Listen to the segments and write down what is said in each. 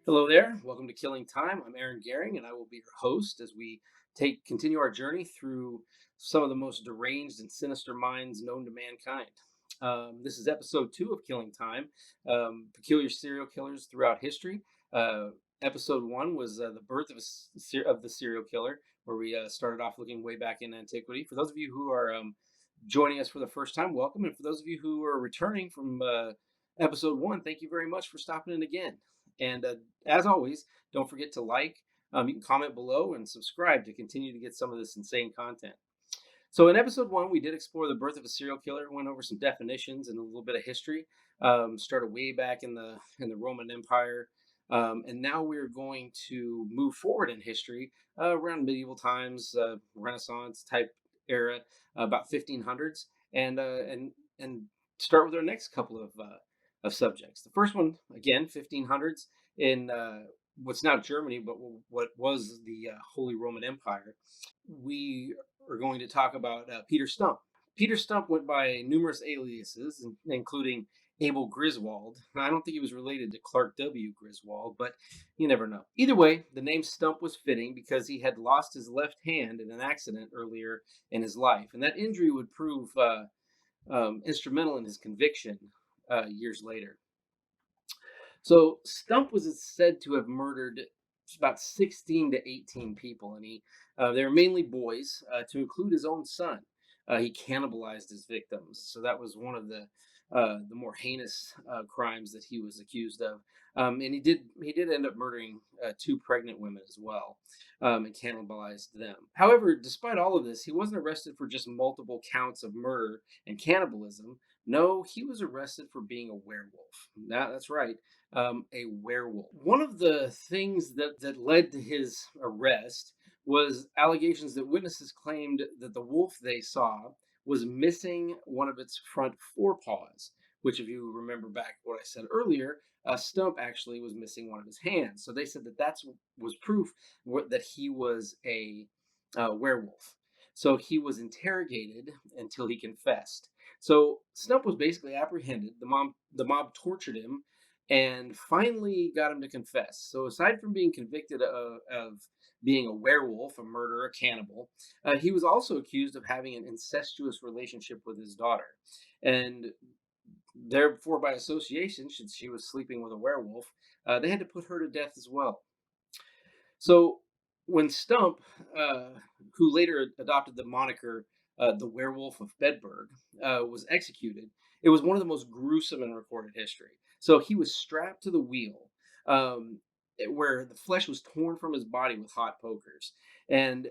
Hello there. Welcome to Killing Time. I'm Aaron Gehring, and I will be your host as we continue our journey through some of the most deranged and sinister minds known to mankind. This is episode 2 of Killing Time, peculiar serial killers throughout history. Uh, Episode 1 was the birth of of the serial killer, where we started off looking way back in antiquity. For those of you who are joining us for the first time, welcome, and for those of you who are returning from episode 1, thank you very much for stopping in again. And as always, don't forget to like, you can comment below and subscribe to continue to get some of this insane content. So in episode 1, we did explore the birth of a serial killer, went over some definitions and a little bit of history. Started way back in the Roman Empire, and now we're going to move forward in history around medieval times, Renaissance type era, about 1500s, and uh, and and start with our next couple of subjects. The first one, again, 1500s in what's now Germany, but what was the Holy Roman Empire. We are going to talk about Peter Stump. Peter Stump went by numerous aliases, including Abel Griswold. I don't think he was related to Clark W. Griswold, but you never know. Either way, the name Stump was fitting because he had lost his left hand in an accident earlier in his life, and that injury would prove instrumental in his conviction years later. So Stump was said to have murdered about 16 to 18 people, and they were mainly boys, to include his own son. He cannibalized his victims, so that was one of the more heinous crimes that he was accused of. And he did end up murdering two pregnant women as well, and cannibalized them. However, despite all of this, he wasn't arrested for just multiple counts of murder and cannibalism. No, he was arrested for being a werewolf. That's right, a werewolf. One of the things that led to his arrest was allegations that witnesses claimed that the wolf they saw was missing one of its front forepaws, which, if you remember back what I said earlier, Stump actually was missing one of his hands. So they said that was proof that he was a werewolf. So he was interrogated until he confessed. So Stump was basically apprehended. The mob tortured him and finally got him to confess. So aside from being convicted of being a werewolf, a murderer, a cannibal, he was also accused of having an incestuous relationship with his daughter, and therefore, by association, since she was sleeping with a werewolf, they had to put her to death as well. So when Stump, uh, who later adopted the moniker the Werewolf of Bedberg, was executed, it was one of the most gruesome in recorded history. So he was strapped to the wheel, where the flesh was torn from his body with hot pokers, and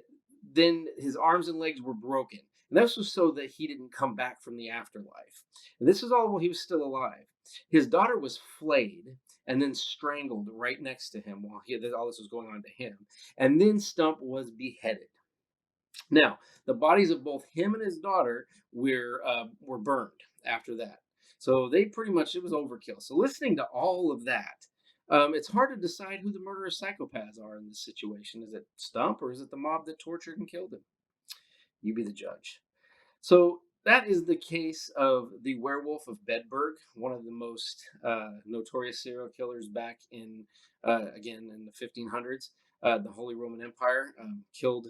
then his arms and legs were broken. And this was so that he didn't come back from the afterlife. And this was all while he was still alive. His daughter was flayed and then strangled right next to him while all this was going on to him. And then Stump was beheaded. Now, the bodies of both him and his daughter were burned after that. So they pretty much it was overkill. So listening to all of that, it's hard to decide who the murderous psychopaths are in this situation. Is it Stump or is it the mob that tortured and killed him? You be the judge. So that is the case of the Werewolf of Bedberg, one of the most notorious serial killers back in, again, in the 1500s. The Holy Roman Empire killed,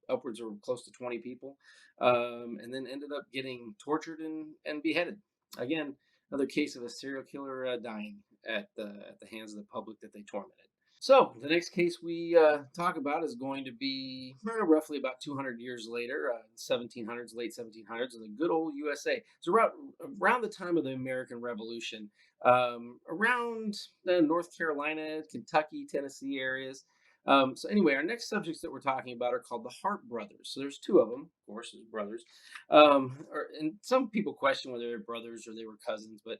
upwards of close to 20 people, and then ended up getting tortured and beheaded. Again, another case of a serial killer dying at the hands of the public that they tormented. So the next case we talk about is going to be roughly about 200 years later, 1700s, late 1700s, in the good old USA. It's around the time of the American Revolution, around North Carolina, Kentucky, Tennessee areas. So anyway, our next subjects that we're talking about are called the Harpe Brothers. So there's two of them, of course, as brothers. And some people question whether they're brothers or they were cousins, but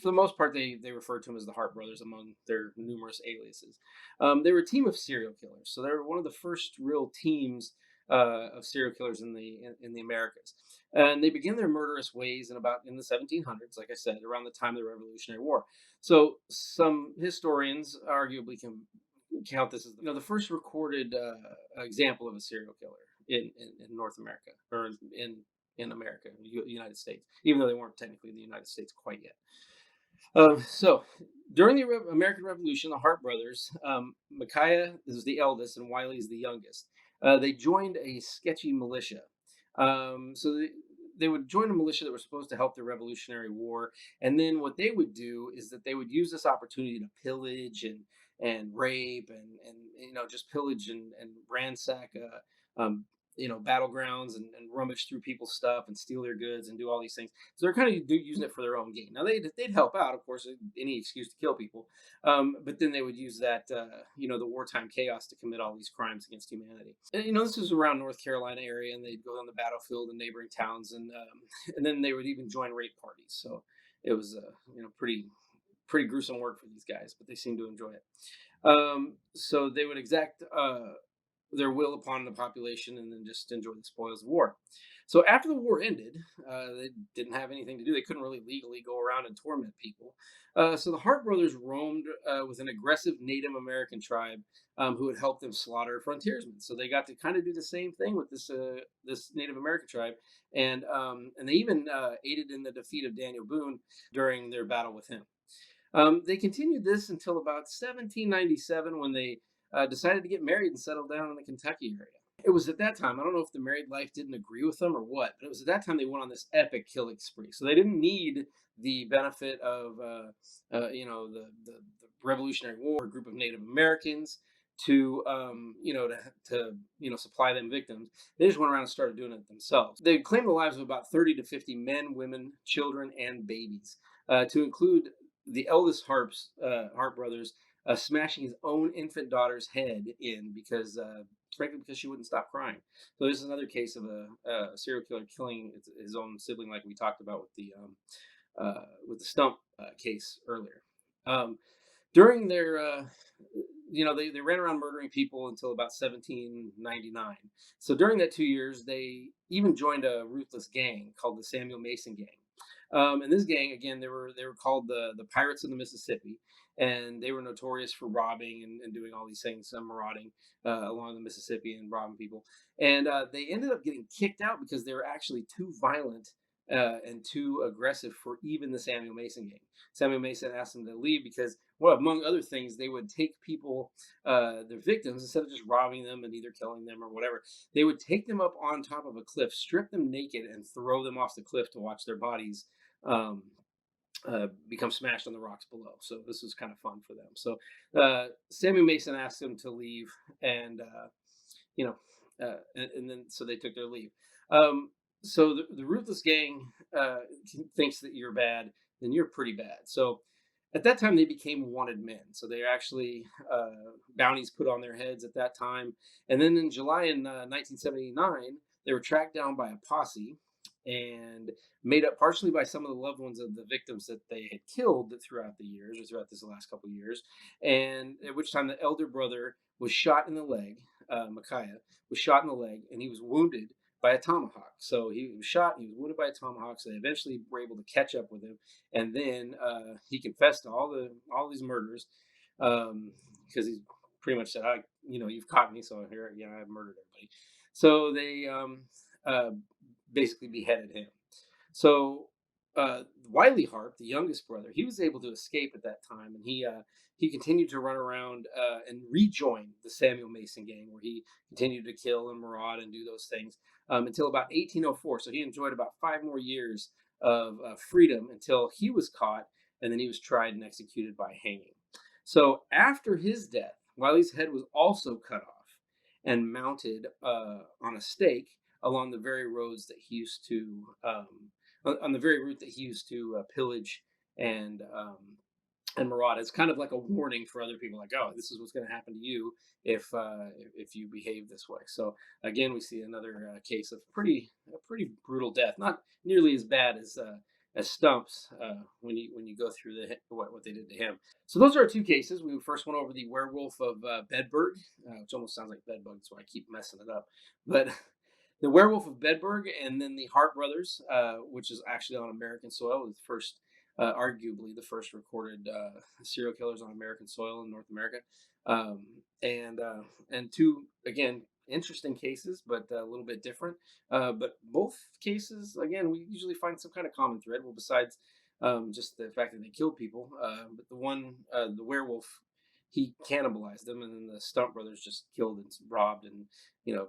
for the most part, they refer to them as the Hart brothers among their numerous aliases. They were a team of serial killers, so they were one of the first real teams of serial killers in the Americas. And they began their murderous ways in the 1700s, like I said, around the time of the Revolutionary War. So some historians arguably can count this as the first recorded example of a serial killer in North America or in America, United States, even though they weren't technically in the United States quite yet. So during the American Revolution, the Hart brothers, Micaiah is the eldest and Wiley is the youngest. They joined a sketchy militia. So they would join a militia that was supposed to help the Revolutionary War, and then what they would do is that they would use this opportunity to pillage and rape and just pillage and ransack battlegrounds and rummage through people's stuff and steal their goods and do all these things. So they're kind of using it for their own gain. Now they'd help out, of course, any excuse to kill people, but then they would use that the wartime chaos to commit all these crimes against humanity. And this was around North Carolina area, and they'd go on the battlefield in neighboring towns, and then they would even join rape parties. So it was pretty gruesome work for these guys, but they seemed to enjoy it. So they would exact their will upon the population and then just enjoy the spoils of war. So after the war ended, they didn't have anything to do. They couldn't really legally go around and torment people. So the Hart brothers roamed with an aggressive Native American tribe who would help them slaughter frontiersmen. So they got to kind of do the same thing with this Native American tribe, and they even aided in the defeat of Daniel Boone during their battle with him. They continued this until about 1797 when they decided to get married and settle down in the Kentucky area. It was at that time, I don't know if the married life didn't agree with them or what, but it was at that time they went on this epic killing spree. So they didn't need the benefit of, the Revolutionary War, a group of Native Americans to, supply them victims. They just went around and started doing it themselves. They claimed the lives of about 30 to 50 men, women, children, and babies, to include the eldest Harpe brothers smashing his own infant daughter's head in frankly, because she wouldn't stop crying. So this is another case of a serial killer killing his own sibling, like we talked about with the Stump case earlier. Um, During their, they ran around murdering people until about 1799. So during that 2 years, they even joined a ruthless gang called the Samuel Mason Gang. And this gang, again, they were called the Pirates of the Mississippi, and they were notorious for robbing and doing all these things, marauding along the Mississippi and robbing people. And they ended up getting kicked out because they were actually too violent and too aggressive for even the Samuel Mason gang. Samuel Mason asked them to leave because, well, among other things, they would take people, their victims, instead of just robbing them and either killing them or whatever, they would take them up on top of a cliff, strip them naked, and throw them off the cliff to watch their bodies um, become smashed on the rocks below. So this was kind of fun for them. So Samuel Mason asked them to leave, and you know, and then so they took their leave. So the ruthless gang thinks that you're bad, then you're pretty bad. So at that time, they became wanted men. So they're actually bounties put on their heads at that time. And then in July in 1979, they were tracked down by a posse and made up partially by some of the loved ones of the victims that they had killed throughout the years or throughout this last couple of years. And at which time the elder brother was shot in the leg. Micaiah was shot in the leg, and he was wounded by a tomahawk. So he was shot, he was wounded by a tomahawk. So they eventually were able to catch up with him, and then he confessed to all these murders because he pretty much said, you've caught me, so here, I've murdered everybody." So they uh, basically beheaded him. So Wiley Harp, the youngest brother, he was able to escape at that time, and he continued to run around and rejoin the Samuel Mason gang, where he continued to kill and maraud and do those things until about 1804. So he enjoyed about 5 more years of freedom until he was caught, and then he was tried and executed by hanging. So after his death, Wiley's head was also cut off and mounted on a stake along the very roads that he used to on the very route that he used to pillage and maraud. It's kind of like a warning for other people, like, oh, this is what's going to happen to you if you behave this way. So again, we see another case of a pretty brutal death, not nearly as bad as Stump's when you go through what they did to him. So those are our two cases. We first went over the Werewolf of Bedberg, which almost sounds like bedbug, so I keep messing it up, but the Werewolf of Bedberg, and then the Hart Brothers, which is actually on American soil, was arguably the first recorded serial killers on American soil in North America, um, and two again interesting cases, but a little bit different. But both cases, again, we usually find some kind of common thread. Well, besides just the fact that they killed people. But the werewolf, he cannibalized them, and then the Stunt brothers just killed and robbed, and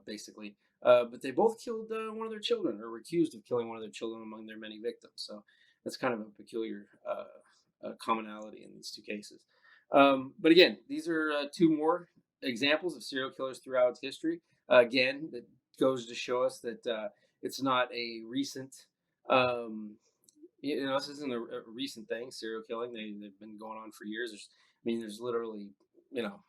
basically. But they both killed one of their children, or were accused of killing one of their children among their many victims. So that's kind of a peculiar commonality in these two cases. But again, these are two more examples of serial killers throughout history. Again, that goes to show us that it's not a recent. Um, this isn't a recent thing. Serial killing, they've been going on for years. There's literally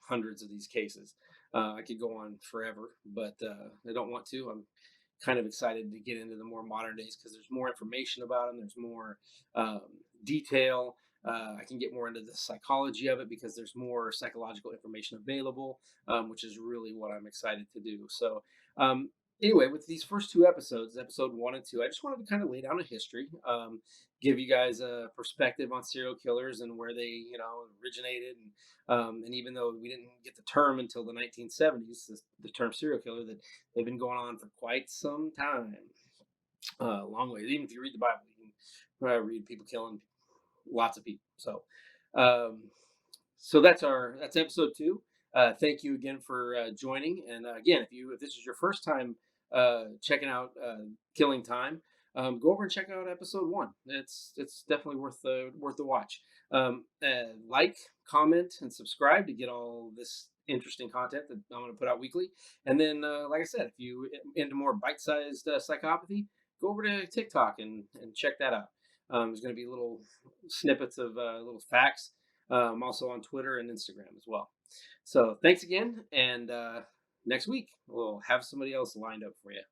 hundreds of these cases. I could go on forever, but I don't want to. I'm kind of excited to get into the more modern days because there's more information about them. There's more um, detail. I can get more into the psychology of it because there's more psychological information available, which is really what I'm excited to do. So, um, anyway, with these first two episodes, episode 1 and 2, I just wanted to kind of lay down a history, give you guys a perspective on serial killers and where they, originated. And even though we didn't get the term until the 1970s, the term serial killer, that they've been going on for quite some time, a long way. Even if you read the Bible, you can read people killing lots of people. Um, so that's episode 2. Thank you again for joining. And again, if this is your first time checking out Killing Time, go over and check out episode 1. It's definitely worth the watch. Like, comment, and subscribe to get all this interesting content that I'm going to put out weekly. And then, like I said, if you into more bite-sized psychopathy, go over to TikTok and check that out. There's going to be little snippets of little facts. I'm also on Twitter and Instagram as well. So thanks again, and next week we'll have somebody else lined up for you.